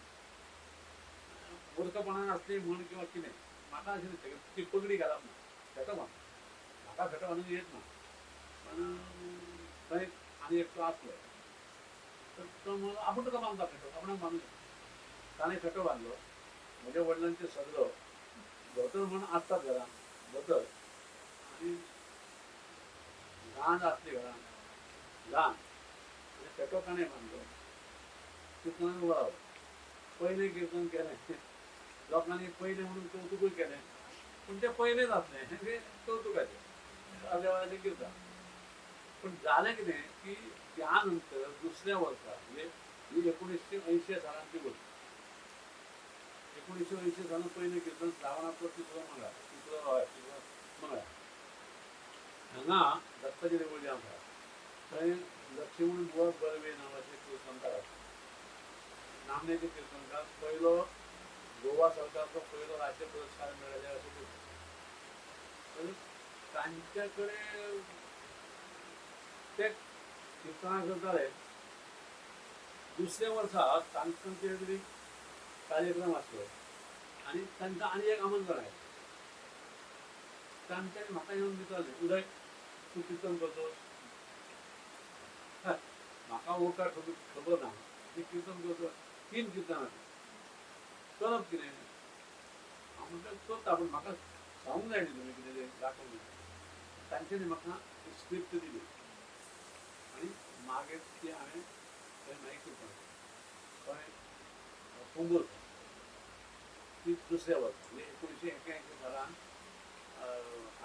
S3: मूर्खपणान आसली म्हण किंवा कितें म्हाका अशें दिसता की ती पगडी घालप ना फेटो मारता म्हाका फेटो घालूंक येत ना पण थंय आनी एकटो आसलो तर तो म्हणलो आपूण तुका बांदता फेटो आपणाक बांदूं ताणें फेटो बांदलो म्हज्या वडिलांचेर सगलो धोतर म्हण आसतात घरान धोतर आनी गांड आसली घरान गांड आनी पेटोकाने बांधलो कीर्तनान वळावं पहिले कीर्तन केलें लोकांनी पहिले म्हणून कौतुकूय केलें पूण ते पयले जातलें हे कौतुकाचें अर्देवाळाचें कीर्तन पण जालें कितें की त्या नंतर दुसऱ्या वर्सा म्हणजे ही 1980 सालांची गोष्ट 1980 सालान पयलें कीर्तन श्रावणाचो तिसरो मंगळार हांगा दत्ताची देवळी आसा थंय लक्ष्मण बुवा बर्वे नांवाचे कीर्तनकार आसा नामनेचे कीर्तनकार पयलो गोवा सरकारचो पयलो राज्य पुरस्कार मेळयले अशें कीर्तन तांचे कडेन ते कीर्तनां करताले दुसऱ्या वर्सा तांचे कितें कार्यक्रम आसलो आनी तांकां आनी एक आमंत्रण आयलें तांच्यांनी म्हाका येवन विचारलें उदय तूं कीर्तन करतोस म्हाका ओंकार खबर ना ती कीर्तन करतो 3 कीर्तनां करप कितें हांव म्हणटा करता पूण म्हाका सांगूंक जाय न्ही तुमी कितें तें दाखोवंक जाय तांच्यांनी म्हाका स्क्रिप्ट दिली आनी मागीर ती हांवें थंय मागीर कीर्तन कळ्ळें पोंबूर ती दुसऱ्या वर्सा म्हणजे 1981 सालान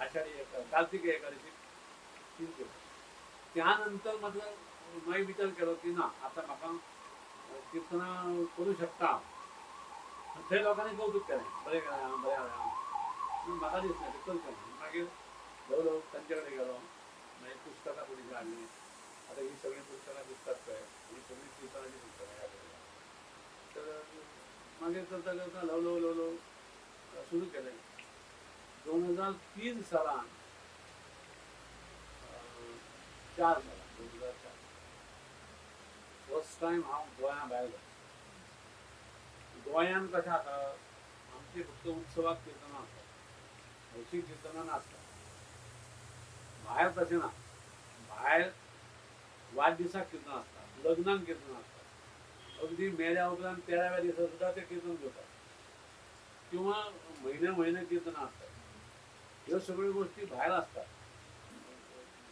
S3: आषाढी कार्तिकी एकादशी तीन केली त्या नंतर मात्र मागीर विचार केलो की ना आतां म्हाका कीर्तनां करूं शकता थंय लोकांनी कौतुक केलें बरें केलें बरें हांवें म्हाका दिसलें तें करचें मागीर ल्हव तांचे कडेन गेलो मागीर पुस्तकां थोडीशीं हाडलीं आतां हीं सगळीं पुस्तकां दिसतात पळय हीं सगळीं कीर्तनाचीं पुस्तकां ह्या तर मागीर करता करता ल्हव सुरू केलें 2003 सालान 2004 फर्स्ट टायम हांव गोंया भायर गेलो गोंयान कशें आसा आमची फक्त उत्सवाक कीर्तनां आसतात हरशीं कीर्तनां नासतात भायर तशें ना भायर वाडदिसाक कीर्तन आसतात लग्नाक कीर्तन आसतात अगदी मेल्या उपरांत 13व्या दिसा सुद्दां ते कीर्तन करतात किंवा म्हयने कीर्तनां आसतात ह्यो सगळ्यो गोश्टी भायर आसतात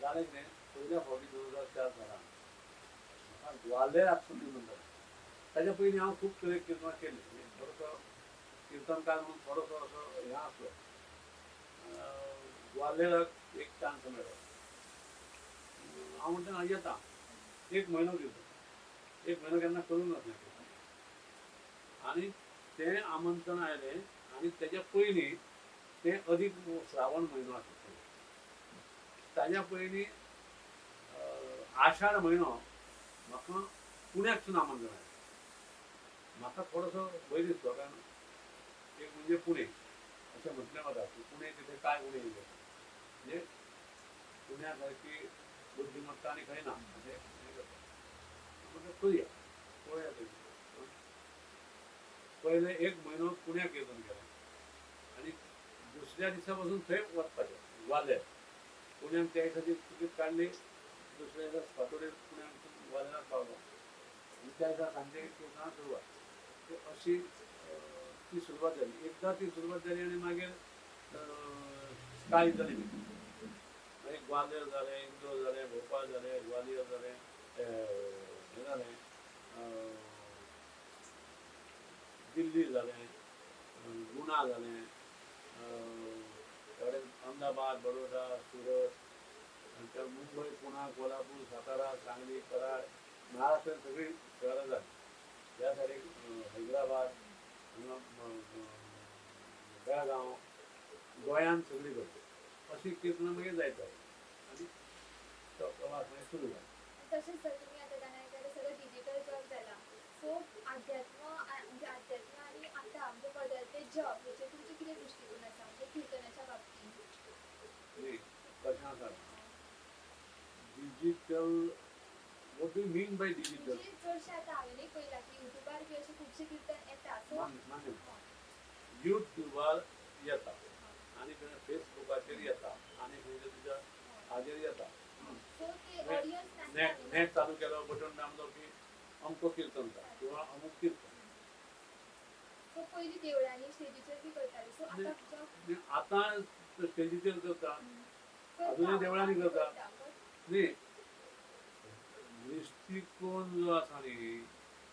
S3: जालें कितें पयल्या फावटी 2004 सालान ग्वाल्हेर आसतली म्हणटात ताच्या पयलीं हांव खूब तरेन कीर्तनां केलीं थोडोसो कीर्तनकार म्हणून थोडोसो असो हें आसलो ग्वाल्हेराक एक चान्स मेळ्ळो हांव म्हणटा येता 1 म्हयनो कीर्तन 1 म्हयनो केन्ना करूंक नासलें कीर्तन आनी तें आमंत्रण आयलें आनी तेच्या पयलीं तें अदीक श्रावण म्हयनो आसलो ताच्या पयलीं आषाढ म्हयनो म्हाका पुण्याकसून आमंत्रण आयलें म्हाका थोडोसो भंय दिसलो कारण एक म्हणजे पुणे अशें म्हटलें वता की पुणे कितें काय उणें म्हणजे पुण्या सारकी बुद्धिमत्ता आनी खंय ना अशें हें करता म्हणजे करुया पळोवया पयले 1 म्हयनो पुण्याक कीर्तन केलें आनी दुसऱ्या दिसा पासून थंय वचपाचें ग्वाल्हेर पुण्याक त्या दिसाची तिकीट काडली दुसऱ्या दिसा फातोडेर पुण्याक ग्वाल्हेराक पावलो आनी त्या दिसा सांजे कीर्तनां सुरवात अशी ती सुरवात जाली एकदां ती सुरवात जाली आनी मागीर स्टार्ट जाली मागीर ग्वाल्हेर जालें इंदोर जालें भोपाळ जालें ग्वालियर जालें हें जालें दिल्ली जालें गुना जालें अहमदाबाद बडोदा सुरत नंतर मुंबई पुणे कोल्हापूर सातारा सांगली कराड महाराष्ट्रात सगळी शहरां जाली त्या सायडीक हैदराबाद बेळगांव गोंयांत सगळी करता अशी कीर्तनां मागीर जायत आनी तो प्रवास मागीर सुरू जालो
S2: तशेंच जर तुम्ही आता जाणां सगळं डिजिटल जग जाला सो अध्यात्म म्हणजे अध्यात्म आणि आता म्हणजे बदलते जग याचे तुमचे किती दृष्टिकोन आसा म्हणजे कीर्तनाच्या बाबतीत
S3: न्ही कशें आसा digital what do you mean by digital
S2: म्हणजे चडशे आतां हांवेंनूय पळयलां की युट्यूबार बी अशे खुबशे कीर्तन येता सो
S3: युट्यूबार येता आनी खंय फेसबुकाचेर येता आनी खंय तुज्या हाजेर येता
S2: सो ते ऑडियन्स
S3: नेट चालू केलो बटन दामलो की अमको कीर्तन जाता किंवा अमूक कीर्तन
S2: सो पयलीं देवळांनी स्टेजीचेर बी करताले सो आतां
S3: आतां स्टेजीचेर करता अजुनूय देवळांनी करता न्ही दृष्टिकोन जो आसा न्ही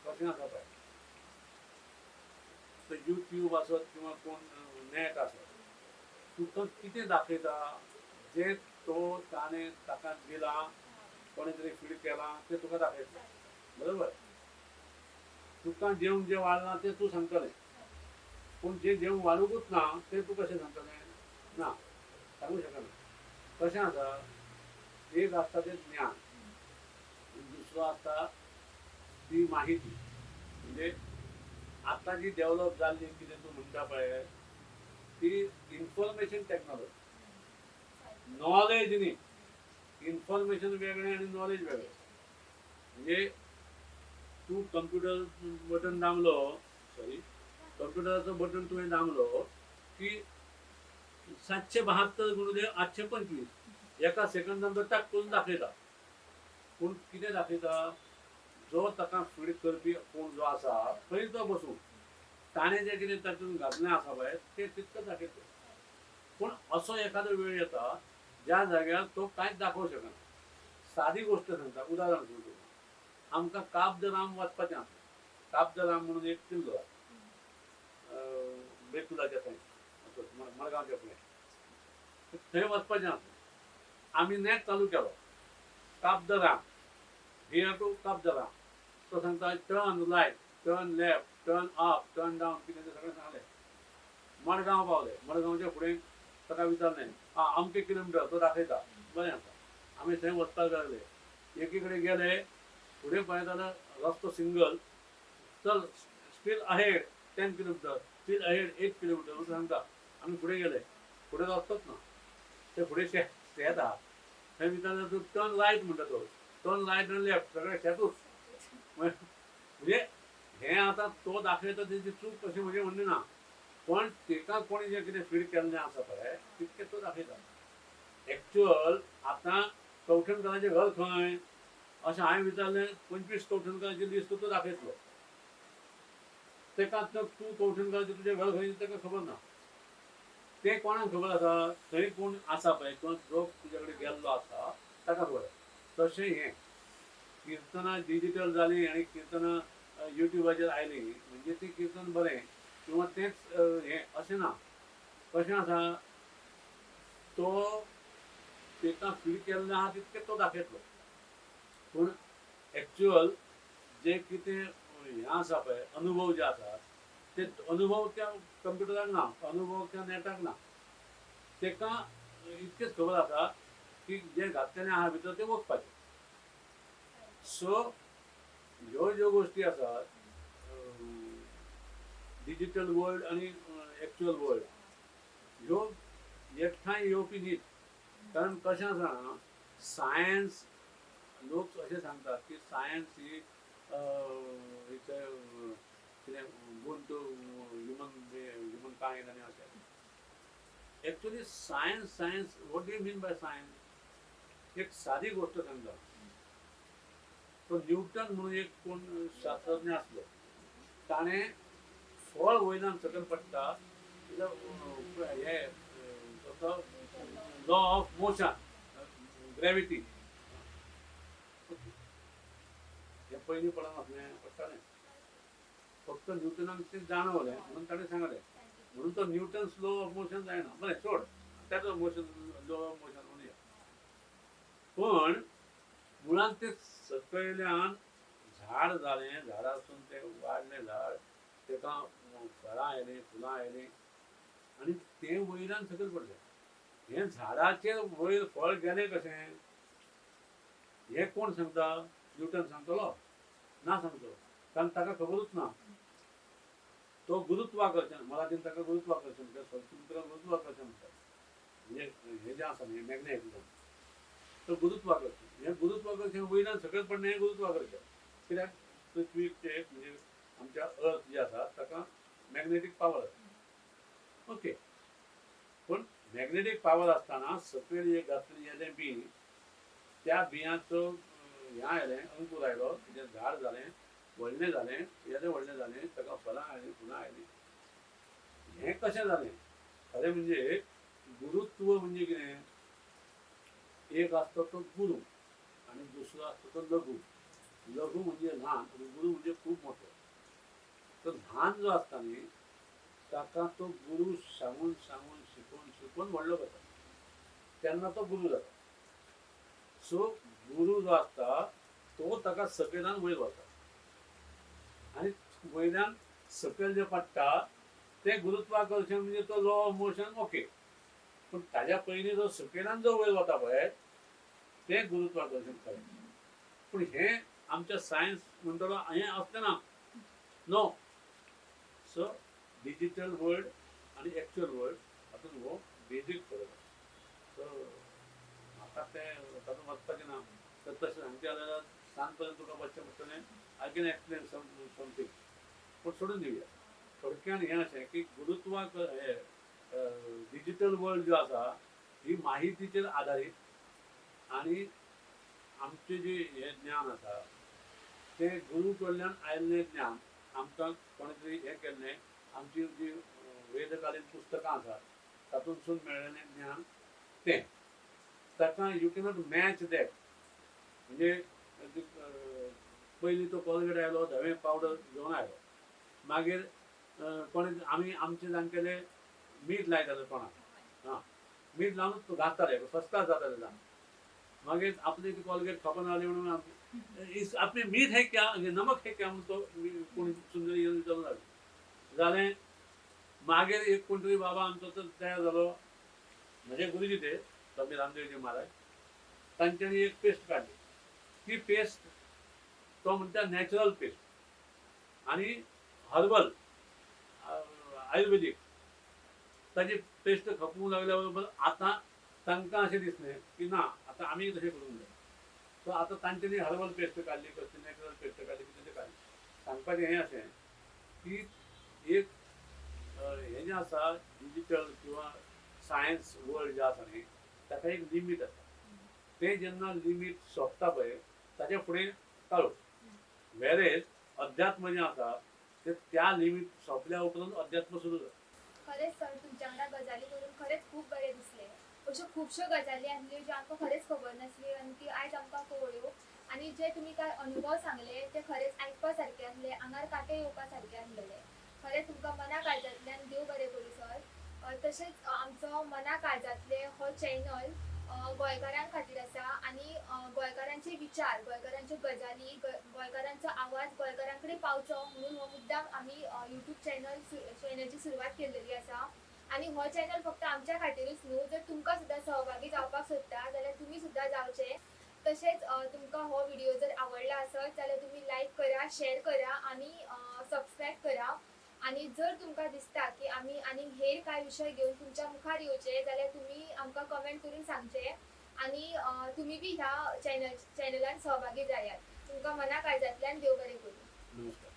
S3: कशें आसा पळय, तो यूट्यूब आसत किंवा कोण नेट आसत, तुका कितें दाखयता जे ताणें ताका दिलां, कोणें तरी फीड केलां तें तुका दाखयतलो, बरोबर. तुका जेवण जें वाडलां तें तूं सांगतलें, पूण जें जेवण वाडूंकूच ना तें तूं कशें सांगतलें? ना, सांगूंक शकना. कशें आसा, एक आसता तें ज्ञान, आनी दुसरो आसता ती माहिती. म्हणजे आतां जी डेवलप जाल्ली कितें तूं म्हणटा पळय ती इन्फॉर्मेशन टेक्नॉलॉजी. नॉलेज न्ही, इन्फॉर्मेशन वेगळें आनी नॉलेज वेगळें. म्हणजे तूं कंप्युटर बटन दामलो, कंप्युटराचो बटन तुवें दामलो की 772 गुणिले 825 एका सेकंदान तो टाक करून दाखयता. पूण कितें दाखयता, जो ताका फीड करपी कोण जो आसा थंय तो बसून ताणें जें कितें तातूंत घातलें आसा पळय तें तितकं दाखयता. पूण असो एखादो वेळ येता ज्या जाग्यार तो कांयच दाखोवंक शकना. सादी गोश्ट सांगता, उदाहरण सांगता तुका. आमकां काब दे राम वचपाचें आसलें. काब दे राम म्हणून एक किल्लो आसा बेतुलाच्या थंय मडगांवच्या फुडें. थंय वचपाचें आसलें. आमी नेट चालू केलो, काब द राम, हियर टू काब द राम. तो सांगता turn right, turn left, turn up, turn down, कितें तें सगळें सांगलें. मडगांव पावले. मडगांवच्या फुडें ताका विचारलें, अमके किलोमिटर, तो दाखयता, बरें आसा. आमी थंय वचपाक लागले. एकी कडेन गेले, फुडें पळयता जाल्यार रस्तो सिंगल, चल steel ahead 10 kilometre, steel ahead 8 kilometre असं सांगता. आमी फुडें गेले, फुडें रस्तोच ना. ते फुडें शेत आहा. थंय विचारलें तूं टर्न रायट म्हणटा तो, टर्न रायट आनी लेफ्ट सगळें शेतूच. म्हणजे हें आतां तो दाखयता तेजी चूक कशी म्हणजे म्हणणें ना, पण तेका कोणी जें कितें फीड केल्लें आसा पळय तितकें तो दाखयता. एक्चुअल आतां कवठणकाराचें घर खंय अशें हांवें विचारलें, 25 कवठणकाराची लिस्ट तो दाखयतलो. तेका तूं कवठणकाराचें तुजें घर खंय तेका खबर ना. तें कोणाक खबर आसा, थंय कोण आसा पळय किंवा जो तुजे कडेन गेल्लो आसा ताका खबर आसा. तशें हें किर्तनां डिजिटल जालीं आनी किर्तनां युट्यूबाचेर आयलीं म्हणजे ती किर्तन बरें किंवा तेंच हें अशें ना. कशें आसा, तो तेका फीड केल्लें आहा तितकें तो दाखयतलो. पूण एक्चुअल जे कितें हें आसा पळय अनुभव जे आसा ते अनुभव त्या कंप्युटराक ना, अनुभव त्या नेटाक ना. तेका इतकेंच खबर आसा की जें घातलेलें आहा भितर तें वचपाचें. सो ह्यो ज्यो गोश्टी आसात, डिजिटल वर्ल्ड आनी एक्चुअल वर्ल्ड, ह्यो एकठांय येवपी न्हीत. कारण कशें आसा, सायन्स लोक अशें सांगतात की सायन्स ही कितें गूण टू ह्युमन कायंड आनी अशें. Actually science what do you mean by science? एक सादी गोश्ट सांगता. तो न्यूटन म्हणून एक कोण शास्त्रज्ञ आसलो, ताणें फळ वयल्यान सकयल पडटा हे लॉ ऑफ मोशन, ग्रॅविटी, हे पयलीं पडनासलें, पडटालें. फक्त न्यूटनाक तें जाणवलें म्हणून ताणें सांगलें. म्हणून तो न्यूटन्स लॉ ऑफ मोशन जायना. बरें सोड, त्याचो मोशन लॉ ऑफ मोशन म्हणूया. पण मुळांत तें सकयल्यान झाड जालें, झाडासून तें वाडलें झाड, तेका फळां आयलीं, फुलां आयलीं आनी तें वयल्यान सकयल पडलें. हें झाडाचेर वयर फळ गेलें कशें हें कोण सांगता? न्यूटन सांगतलो? ना सांगतलो. कारण ताका खबरूच ना. तो गुरुत्वाकर्षण, मराठीन ताका गुरुत्वाकर्षण म्हणटात, संस्कृतान गुरुत्वाकर्षण म्हणटात. म्हणजे हें जें आसा न्ही मॅग्नेटिझम, तो गुरुत्वाकर्षण. हें गुरुत्वाकर्षण वयल्यान सकयल पडणें हें गुरुत्वाकर्षण. कित्याक पृथ्वीचेर म्हणजे आमच्या अर्थ जी आसा ताका मॅग्नेटीक पावर आसा. ओके. पण मॅग्नेटीक पावर आसतना सकयल एक घातलेलें बी, त्या बियांचो हें आयलें, अंकूर आयलो, तेजें झाड जालें, व्हडलें जालें, येदें व्हडलें जालें, ताका फळां आयलीं, फुलां आयलीं. हें कशें जालें? खरें म्हणजे गुरुत्व म्हणजे कितें? एक आसता तो गुरू आनी दुसरो आसता तो लघु. लघु म्हणजे ल्हान आणि गुरु म्हणजे खूप मोठो. तर ल्हान जो असता न्ही ताका तो गुरु सांगून सांगून शिकवून शिकवून व्हडलो करता तेन्ना तो गुरु जाता. सो गुरु जो असता तो ताका सकयल्यान वयर व्हरता आनी वयल्यान सकयल जे पडटा ते गुरुत्वाकर्षण म्हणजे तो लॉ ऑफ मोशन ओके. पण ताज्या पयलीं जो सकयल्यान जो वयर वता पळय ते गुरुत्वाकर्षण खरें. पूण हें आमच्या सायन्स म्हणटलो हें असलें ना. नो. सो डिजिटल वर्ल्ड आनी एक्चुअल वर्ल्ड हातूंत हो बेजीक फरक आसा. सो म्हाका तें तातूंत वचपाचें ना. तर तशें सांगचें जाल्यार सांज पर्यंत तुका वचचें पडटलें. I can explain something. पूण सोडून दिवया. थोडक्यान हें अशें की गुरुत्वाक डिजिटल वर्ल्ड जो आसा ही माहितीचेर आधारीत आनी आमचें जें हें ज्ञान आसा तें गुरू कडल्यान आयिल्लें ज्ञान आमकां कोणे तरी हें केल्लें आमची जी वेदकालीन पुस्तकां आसात तातूंतसून मेळिल्लें ज्ञान तें ताका यू कॅनॉट मॅच दॅट. म्हणजे पयलीं तो कोलगेट आयलो धवें पावडर घेवन आयलो. मागीर कोणे आमी आमचे जाणटेले मीठ लायताले तोंडाक. हां मीठ लावनूच घासताले फर्स्ट क्लास जाताले जावन. मागीर आपली ती कोलगेट खपना जाली म्हणून आपने मीठ है क्या ये नमक है क्या म्हणून तो कोणी सुंदरी येवन विचारून लागली. जालें मागीर एक कोण तरी बाबा आमचो तर तयार जालो. म्हजे गुरुजी ते स्वामी रामदेवजी महाराज. तांच्यांनी एक पेस्ट काडली. ती पेस्ट तो म्हणटा नॅचरल पेस्ट आनी हर्बल आयुर्वेदीक ताजी पेस्ट खपूंक लागल्या बरोबर आतां तांकां अशें दिसलें की ना आतां आमी तशें करूंक जाय. सो आतां तांच्यांनी हर्बल पेस्ट काडली कसली नॅचरल पेस्ट काडली की तशें काडली. सांगपाचें हें अशें की एक हें जें आसा डिजिटल किंवा सायन्स वर्ल्ड जें आसा न्ही ताका एक लिमीट आसा. तें जेन्ना लिमीट सोंपता पळय ताचे फुडें काळोख. वेरेज अध्यात्म जें आसा तें त्या लिमीट सोंपल्या उपरांत अध्यात्म सुरू जाता.
S2: खरेंच सर तुमच्या वांगडा गजाली करून खरेंच खूब बरें दिसलें. अश्यो खुबश्यो गजाली आसल्यो ज्यो आमकां खरेंच खबर नासल्यो आनी ती आयज आमकां कळ्ळ्यो. आनी जे तुमी कांय अनुभव सांगले ते खरेंच आयकपा सारके आसले. आंगार कांटे येवपा सारके आसलेले. खरेंच तुमकां मना काळजांतल्यान देव बरें करूं सर. तशेंच आमचो मना काळजांतले हो चॅनल गोंयकारां खातीर आसा आनी गोंयकारांचे विचार गोंयकारांच्यो गजाली गोंयकारांचो आवाज गोंयकारां कडेन पावचो म्हणून हो मुद्दाम आमी युट्यूब चॅनलची सुरवात केल्लेली आसा. आनी हो चॅनल फक्त आमच्या खातीरच न्हू. जर तुमकां सुद्दां सहभागी जावपाक सोदता जाल्यार तुमी सुद्दां जावचें. तशेंच तुमकां हो व्हिडिओ जर आवडला आसत जाल्यार तुमी लायक करा, शेअर करा आनी सबस्क्रायब करा. आनी जर तुमकां दिसता की आमी आनी हेर कांय विशय घेवन तुमच्या मुखार येवचे जाल्यार तुमी आमकां कमेंट करून सांगचें. आनी तुमी बी ह्या चॅनलान सहभागी जायात. तुमकां मना काळजांतल्यान देव बरें करूं.
S3: नमस्कार.